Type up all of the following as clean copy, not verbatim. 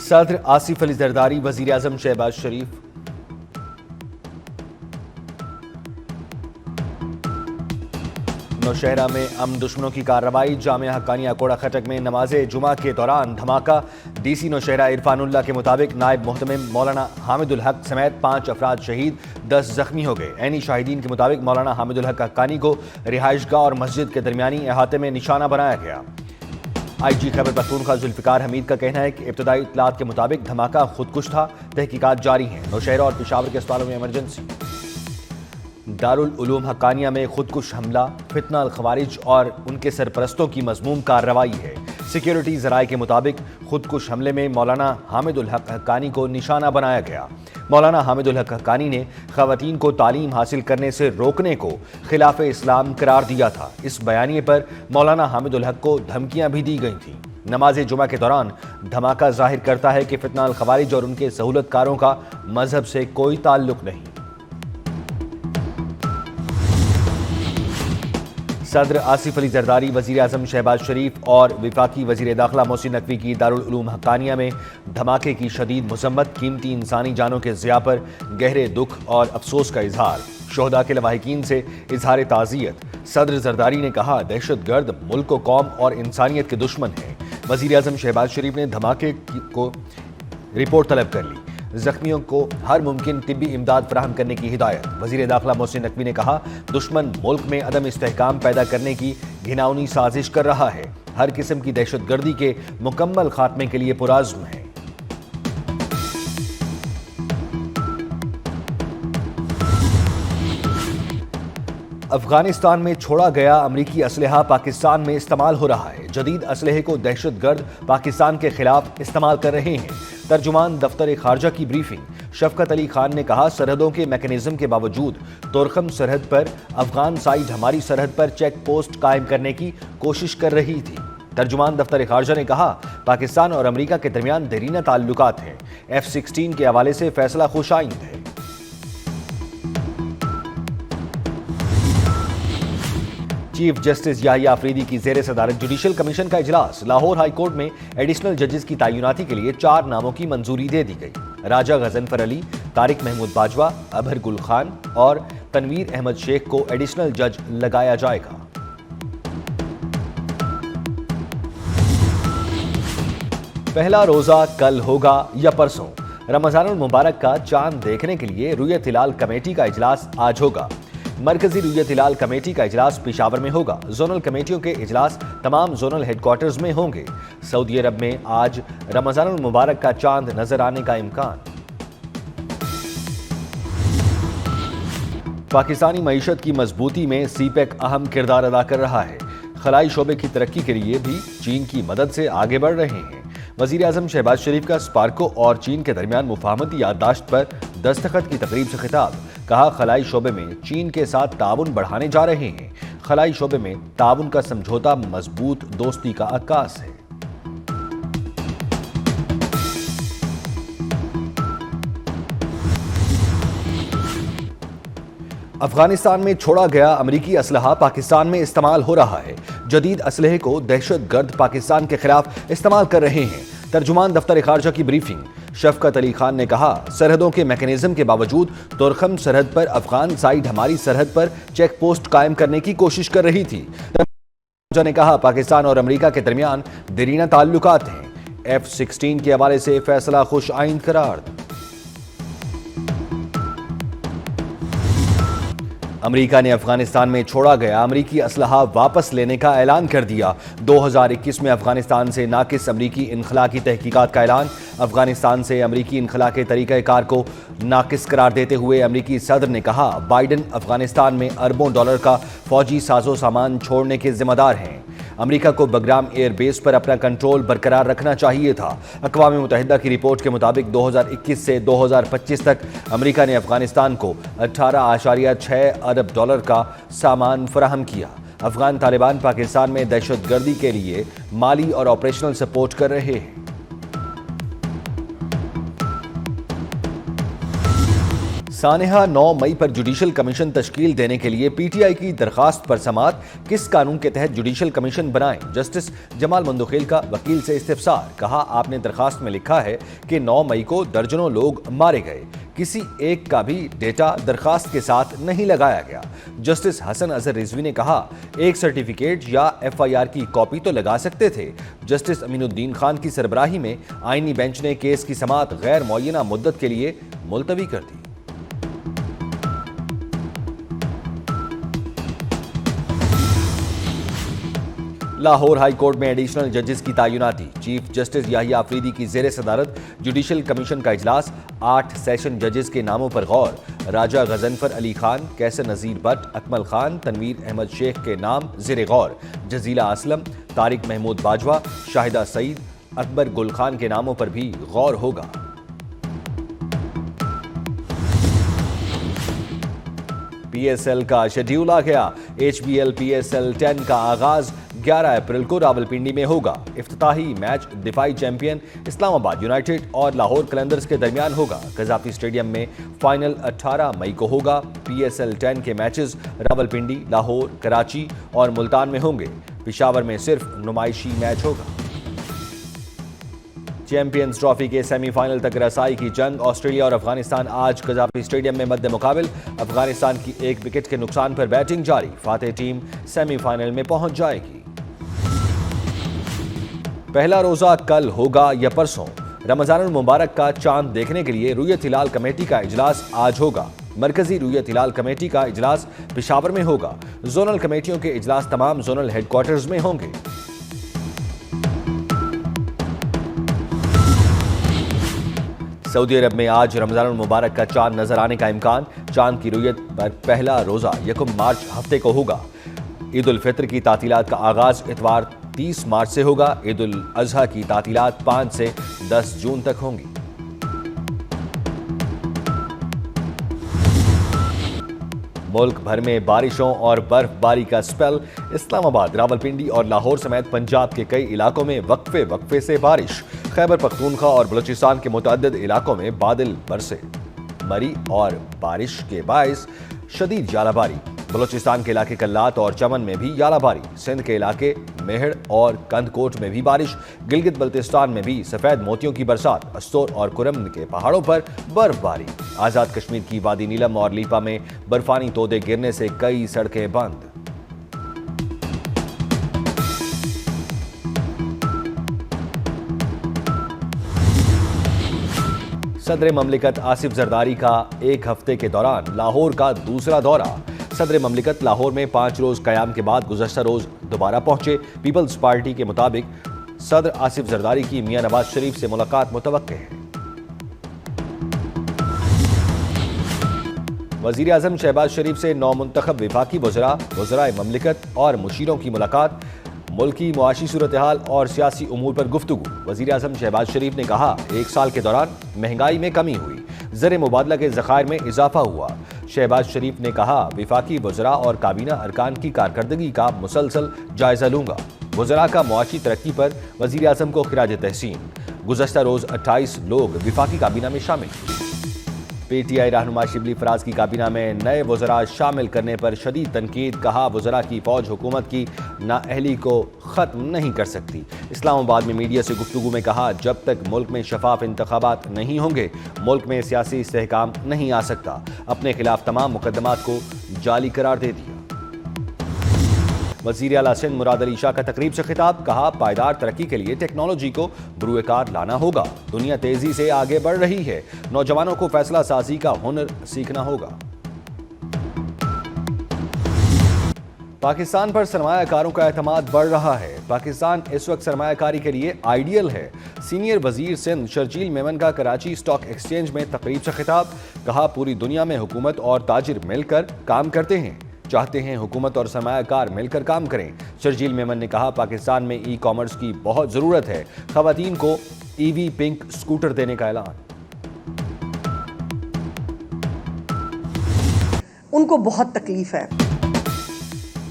صدر آصف علی زرداری، وزیر اعظم شہباز شریف، نوشہرہ میں امن دشمنوں کی کارروائی، جامعہ حقانیہ کوڑا خٹک میں نماز جمعہ کے دوران دھماکہ، ڈی سی نوشہرہ عرفان اللہ کے مطابق نائب محتمم مولانا حامد الحق سمیت 5 افراد شہید، 10 زخمی ہو گئے۔ عینی شاہدین کے مطابق مولانا حامد الحق حقانی کو رہائش گاہ اور مسجد کے درمیانی احاطے میں نشانہ بنایا گیا۔ آئی جی خیبر پختونخوا ذوالفقار حمید کا کہنا ہے کہ ابتدائی اطلاعات کے مطابق دھماکہ خودکش تھا، تحقیقات جاری ہیں۔ نوشہرہ اور پشاور کے اسپتالوں میں ایمرجنسی۔ دارالعلوم حقانیہ میں خودکش حملہ، فتنہ الخوارج اور ان کے سرپرستوں کی مذموم کارروائی ہے۔ سیکیورٹی ذرائع کے مطابق خودکش حملے میں مولانا حامد الحق حقانی کو نشانہ بنایا گیا۔ مولانا حامد الحق حقانی نے خواتین کو تعلیم حاصل کرنے سے روکنے کو خلاف اسلام قرار دیا تھا۔ اس بیانیے پر مولانا حامد الحق کو دھمکیاں بھی دی گئی تھیں۔ نماز جمعہ کے دوران دھماکہ ظاہر کرتا ہے کہ فتنہ الخوارج اور ان کے سہولت کاروں کا مذہب سے کوئی تعلق نہیں۔ صدر آصف علی زرداری، وزیر اعظم شہباز شریف اور وفاقی وزیر داخلہ محسن نقوی کی دارالعلوم حقانیہ میں دھماکے کی شدید مذمت، قیمتی انسانی جانوں کے ضیاع پر گہرے دکھ اور افسوس کا اظہار، شہداء کے لواحقین سے اظہار تعزیت۔ صدر زرداری نے کہا، دہشت گرد ملک و قوم اور انسانیت کے دشمن ہیں۔ وزیر اعظم شہباز شریف نے دھماکے کو رپورٹ طلب کر لی، زخمیوں کو ہر ممکن طبی امداد فراہم کرنے کی ہدایت۔ وزیر داخلہ محسن نقوی نے کہا، دشمن ملک میں عدم استحکام پیدا کرنے کی گھناؤنی سازش کر رہا ہے، ہر قسم کی دہشت گردی کے مکمل خاتمے کے لیے پرعزم ہے۔ افغانستان میں چھوڑا گیا امریکی اسلحہ پاکستان میں استعمال ہو رہا ہے۔ جدید اسلحے کو دہشت گرد پاکستان کے خلاف استعمال کر رہے ہیں۔ ترجمان دفتر خارجہ کی بریفنگ، شفقت علی خان نے کہا، سرحدوں کے میکانزم کے باوجود تورخم سرحد پر افغان سائٹ ہماری سرحد پر چیک پوسٹ قائم کرنے کی کوشش کر رہی تھی۔ ترجمان دفتر خارجہ نے کہا، پاکستان اور امریکہ کے درمیان دیرینہ تعلقات ہیں۔ F-16 کے حوالے سے فیصلہ خوش آئند ہے۔ چیف جسٹس یحییٰ آفریدی کی زیر صدارت جوڈیشل کمیشن کا اجلاس، لاہور ہائی کورٹ میں ایڈیشنل ججز کی تعیناتی کے لیے 4 ناموں کی منظوری دے دی گئی۔ راجہ غضنفر علی، طارق محمود باجوہ، ابہر گل خان اور تنویر احمد شیخ کو ایڈیشنل جج لگایا جائے گا۔ پہلا روزہ کل ہوگا یا پرسوں؟ رمضان المبارک کا چاند دیکھنے کے لیے رؤیت ہلال کمیٹی کا اجلاس آج ہوگا۔ مرکزی رؤیت ہلال کمیٹی کا اجلاس پشاور میں ہوگا۔ زونل کمیٹیوں کے اجلاس تمام زونل ہیڈ کوارٹرز میں ہوں گے۔ سعودی عرب میں آج رمضان المبارک کا چاند نظر آنے کا امکان۔ پاکستانی معیشت کی مضبوطی میں سی پیک اہم کردار ادا کر رہا ہے۔ خلائی شعبے کی ترقی کے لیے بھی چین کی مدد سے آگے بڑھ رہے ہیں۔ وزیر اعظم شہباز شریف کا اسپارکو اور چین کے درمیان مفاہمتی یادداشت پر دستخط کی تقریب سے خطاب، کہا، خلائی شعبے میں چین کے ساتھ تعاون بڑھانے جا رہے ہیں۔ خلائی شعبے میں تعاون کا سمجھوتہ مضبوط دوستی کا عکاس ہے۔ افغانستان میں چھوڑا گیا امریکی اسلحہ پاکستان میں استعمال ہو رہا ہے۔ جدید اسلحے کو دہشت گرد پاکستان کے خلاف استعمال کر رہے ہیں۔ ترجمان دفتر خارجہ کی بریفنگ، شفقت علی خان نے کہا، سرحدوں کے میکانزم کے باوجود تورخم سرحد پر افغان سائٹ ہماری سرحد پر چیک پوسٹ قائم کرنے کی کوشش کر رہی تھی۔ نے کہا، پاکستان اور امریکہ کے درمیان دیرینہ تعلقات ہیں۔ F-16 کے حوالے سے فیصلہ خوش آئند قرار۔ امریکہ نے افغانستان میں چھوڑا گیا امریکی اسلحہ واپس لینے کا اعلان کر دیا۔ 2021 میں افغانستان سے ناقص امریکی انخلا کی تحقیقات کا اعلان۔ افغانستان سے امریکی انخلا کے طریقہ کار کو ناقص قرار دیتے ہوئے امریکی صدر نے کہا، بائیڈن افغانستان میں اربوں ڈالر کا فوجی ساز و سامان چھوڑنے کے ذمہ دار ہیں۔ امریکہ کو بگرام ایئر بیس پر اپنا کنٹرول برقرار رکھنا چاہیے تھا۔ اقوام متحدہ کی رپورٹ کے مطابق 2021 سے 2025 تک امریکہ نے افغانستان کو 18.6 ارب ڈالر کا سامان فراہم کیا۔ افغان طالبان پاکستان میں دہشت گردی کے لیے مالی اور آپریشنل سپورٹ کر رہے ہیں۔ سانحہ 9 مئی پر جوڈیشل کمیشن تشکیل دینے کے لیے پی ٹی آئی کی درخواست پر سماعت، کس قانون کے تحت جوڈیشل کمیشن بنائیں؟ جسٹس جمال مندوخیل کا وکیل سے استفسار، کہا آپ نے درخواست میں لکھا ہے کہ 9 مئی کو درجنوں لوگ مارے گئے، کسی ایک کا بھی ڈیٹا درخواست کے ساتھ نہیں لگایا گیا۔ جسٹس حسن اظہر رضوی نے کہا ایک سرٹیفکیٹ یا ایف آئی آر کی کاپی تو لگا سکتے تھے۔ جسٹس امین الدین خان کی سربراہی میں آئینی بینچ نے کیس کی سماعت غیر معینہ مدت کے لیے ملتوی کر دی۔ لاہور ہائی کورٹ میں ایڈیشنل ججز کی تعیناتی، چیف جسٹس یحییٰ آفریدی کی زیر صدارت جوڈیشل کمیشن کا اجلاس، 8 سیشن ججز کے ناموں پر غور، راجہ غضنفر علی خان، کیسر نذیر بٹ، اکمل خان، تنویر احمد شیخ کے نام زیر غور، جزیلہ اسلم، طارق محمود باجوہ، شاہدہ سعید، اکبر گل خان کے ناموں پر بھی غور ہوگا۔ پی ایس ایل کا شیڈیول آ گیا، H B L P S L 10 کا آغاز 11 اپریل کو راولپنڈی میں ہوگا۔ افتتاحی میچ دفاعی چیمپئن اسلام آباد یونائیٹڈ اور لاہور قلندرز کے درمیان ہوگا۔ قذافی اسٹیڈیم میں فائنل 18 مئی کو ہوگا۔ پی ایس ایل 10 کے میچز راولپنڈی، لاہور، کراچی اور ملتان میں ہوں گے۔ پشاور میں صرف نمائشی میچ ہوگا۔ چیمپئنز ٹرافی کے سیمی فائنل تک رسائی کی جنگ، آسٹریلیا اور افغانستان آج قذافی اسٹیڈیم میں مد مقابل، افغانستان کی 1 وکٹ کے نقصان پر بیٹنگ جاری، فاتح ٹیم سیمی فائنل میں پہنچ جائے گی۔ پہلا روزہ کل ہوگا یا پرسوں؟ رمضان المبارک کا چاند دیکھنے کے لیے رویت ہلال کمیٹی کا اجلاس آج ہوگا۔ مرکزی رویت ہلال کمیٹی کا اجلاس پشاور میں ہوگا۔ زونل کمیٹیوں کے اجلاس تمام زونل ہیڈ کوارٹرز میں ہوں گے۔ سعودی عرب میں آج رمضان المبارک کا چاند نظر آنے کا امکان، چاند کی رویت پر پہلا روزہ 1 مارچ ہفتے کو ہوگا۔ عید الفطر کی تعطیلات کا آغاز اتوار 30 مارچ سے ہوگا۔ عید الاضحیٰ کی تعطیلات 5 سے 10 جون تک ہوں گی۔ ملک بھر میں بارشوں اور برف باری کا سپیل، اسلام آباد، راولپنڈی اور لاہور سمیت پنجاب کے کئی علاقوں میں وقفے سے بارش، خیبر پختونخوا اور بلوچستان کے متعدد علاقوں میں بادل برسے، مری اور بارش کے باعث شدید ژالہ باری، بلوچستان کے علاقے کلات اور چمن میں بھی ژالہ باری، سندھ کے علاقے میہڑ اور کند کوٹ میں بھی بارش، گلگت بلتستان میں بھی سفید موتیوں کی برسات، استور اور کرم کے پہاڑوں پر برف باری، آزاد کشمیر کی وادی نیلم اور لیپا میں برفانی تودے گرنے سے کئی سڑکیں بند۔ صدر مملکت آصف زرداری کا 1 ہفتے کے دوران لاہور کا دوسرا دورہ۔ صدر مملکت لاہور میں 5 روز قیام کے بعد گزشتہ روز دوبارہ پہنچے۔ پیپلز پارٹی کے مطابق صدر آصف زرداری کی میاں نواز شریف سے ملاقات متوقع ہے۔ وزیر اعظم شہباز شریف سے نومنتخب وفاقی وزرائے مملکت اور مشیروں کی ملاقات، ملکی معاشی صورتحال اور سیاسی امور پر گفتگو۔ وزیر اعظم شہباز شریف نے کہا 1 سال کے دوران مہنگائی میں کمی ہوئی، زر مبادلہ کے ذخائر میں اضافہ ہوا۔ شہباز شریف نے کہا وفاقی وزراء اور کابینہ ارکان کی کارکردگی کا مسلسل جائزہ لوں گا۔ وزراء کا معاشی ترقی پر وزیر اعظم کو خراج تحسین۔ گزشتہ روز 28 لوگ وفاقی کابینہ میں شامل۔ پی ٹی آئی رہنما شبلی فراز کی کابینہ میں نئے وزراء شامل کرنے پر شدید تنقید، کہا وزراء کی فوج حکومت کی نااہلی کو ختم نہیں کر سکتی۔ اسلام آباد میں میڈیا سے گفتگو میں کہا جب تک ملک میں شفاف انتخابات نہیں ہوں گے ملک میں سیاسی استحکام نہیں آ سکتا۔ اپنے خلاف تمام مقدمات کو جعلی قرار دے دیا۔ وزیر اعلیٰ سندھ مراد علی شاہ کا تقریب سے خطاب، کہا پائیدار ترقی کے لیے ٹیکنالوجی کو بروئے کار لانا ہوگا۔ دنیا تیزی سے آگے بڑھ رہی ہے، نوجوانوں کو فیصلہ سازی کا ہنر سیکھنا ہوگا۔ پاکستان پر سرمایہ کاروں کا اعتماد بڑھ رہا ہے۔ پاکستان اس وقت سرمایہ کاری کے لیے آئیڈیل ہے۔ سینئر وزیر سندھ شرجیل میمن کا کراچی اسٹاک ایکسچینج میں تقریب سے خطاب، کہا پوری دنیا میں حکومت اور تاجر مل کر کام کرتے ہیں، چاہتے ہیں حکومت اور سرمایہ کار مل کر کام کریں۔ شرجیل میمن نے کہا پاکستان میں ای کامرس کی بہت ضرورت ہے، خواتین کو ای وی پنک سکوٹر دینے کا اعلان۔ ان کو بہت تکلیف ہے۔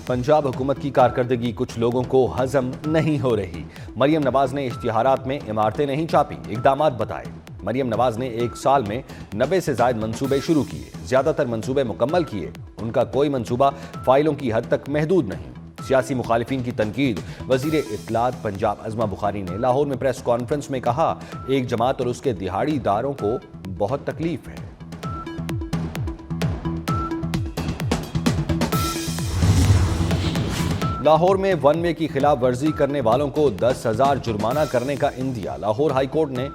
پنجاب حکومت کی کارکردگی کچھ لوگوں کو ہضم نہیں ہو رہی۔ مریم نواز نے اشتہارات میں عمارتیں نہیں چھاپی، اقدامات بتائے۔ مریم نواز نے ایک سال میں 90 سے زائد منصوبے شروع کیے، زیادہ تر منصوبے مکمل کیے، ان کا کوئی منصوبہ فائلوں کی حد تک محدود نہیں۔ سیاسی مخالفین کی تنقید۔ وزیر اطلاعات پنجاب عظمہ بخاری نے لاہور میں پریس کانفرنس میں کہا، ایک جماعت اور اس کے دہاڑی داروں کو بہت تکلیف ہے۔ لاہور میں ون وے کی خلاف ورزی کرنے والوں کو 10,000 جرمانہ کرنے کا عندیہ۔ لاہور ہائی کورٹ نے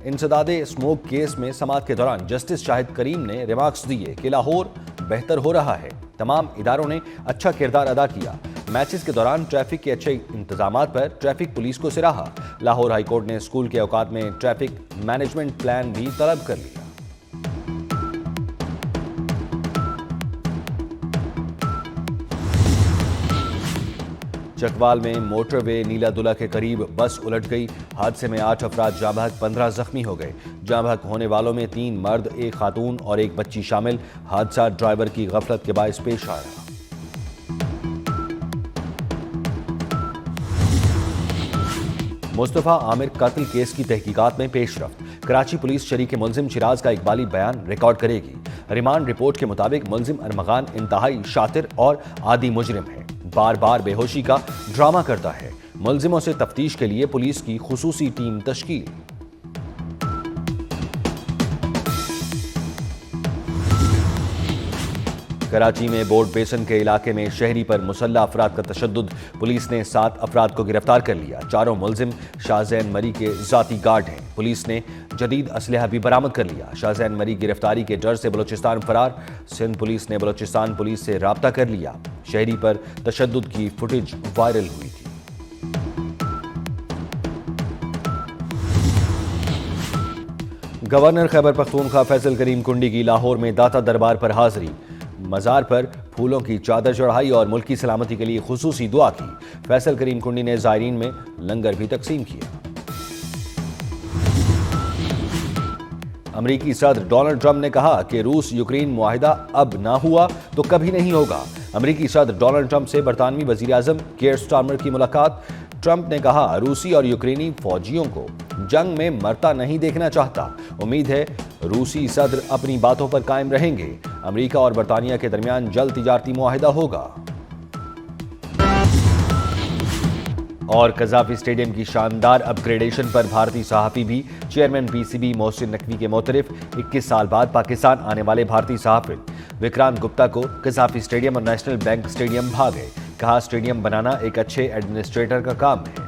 انسداد اسموک کیس میں سماعت کے دوران جسٹس شاہد کریم نے ریمارکس دیے کہ لاہور بہتر ہو رہا ہے، تمام اداروں نے اچھا کردار ادا کیا۔ میچز کے دوران ٹریفک کے اچھے انتظامات پر ٹریفک پولیس کو سراہا۔ لاہور ہائی کورٹ نے اسکول کے اوقات میں ٹریفک مینجمنٹ پلان بھی طلب کر لیا۔ چکوال میں موٹر وے نیلا دلہ کے قریب بس الٹ گئی، حادثے میں 8 افراد جاں بحق، 15 زخمی ہو گئے۔ جاں بحق ہونے والوں میں 3 مرد، 1 خاتون اور 1 بچی شامل۔ حادثہ ڈرائیور کی غفلت کے باعث پیش آیا۔ مصطفیٰ عامر قتل کیس کی تحقیقات میں پیش رفت۔ کراچی پولیس شریک ملزم شیراز کا اقبالی بیان ریکارڈ کرے گی۔ ریمانڈ رپورٹ کے مطابق ملزم ارمغان انتہائی شاطر اور عادی مجرم ہے، بار بار بے ہوشی کا ڈرامہ کرتا ہے۔ ملزموں سے تفتیش کے لیے پولیس کی خصوصی ٹیم تشکیل۔ کراچی میں بورڈ بیسن کے علاقے میں شہری پر مسلح افراد کا تشدد، پولیس نے 7 افراد کو گرفتار کر لیا۔ چاروں ملزم شاہ زین مری کے ذاتی گارڈ ہیں۔ پولیس نے جدید اسلحہ بھی برآمد کر لیا۔ شاہ زین مری گرفتاری کے ڈر سے بلوچستان فرار، سندھ پولیس نے بلوچستان پولیس سے رابطہ کر لیا۔ شہری پر تشدد کی فوٹیج وائرل ہوئی تھی۔ گورنر خیبر پختونخوا فیصل کریم کنڈی کی لاہور میں داتا دربار پر حاضری، مزار پر پھولوں کی چادر چڑھائی اور ملکی سلامتی کے لیے خصوصی دعا کی۔ فیصل کریم کنڈی نے زائرین میں لنگر بھی تقسیم کیا۔ امریکی صدر ڈونلڈ ٹرمپ نے کہا کہ روس یوکرین معاہدہ اب نہ ہوا تو کبھی نہیں ہوگا۔ امریکی صدر ڈونلڈ ٹرمپ سے برطانوی وزیر اعظم کیئر سٹارمر کی ملاقات۔ ٹرمپ نے کہا، روسی اور یوکرینی فوجیوں کو جنگ میں مرتا نہیں دیکھنا چاہتا۔ امید ہے روسی صدر اپنی باتوں پر قائم رہیں گے۔ امریکہ اور برطانیہ کے درمیان جلد تجارتی معاہدہ ہوگا۔ اور قذافی اسٹیڈیم کی شاندار اپ گریڈیشن پر بھارتی صحافی بھی۔ Chairman P C B Mohsin Naqvi کے معترف 21 سال بعد پاکستان آنے والے بھارتی صحافی وکرانت گپتا کو قذافی اسٹیڈیم اور نیشنل بینک اسٹیڈیم بھا گئے۔ کہا، اسٹیڈیم بنانا ایک اچھے ایڈمنسٹریٹر کا کام ہے۔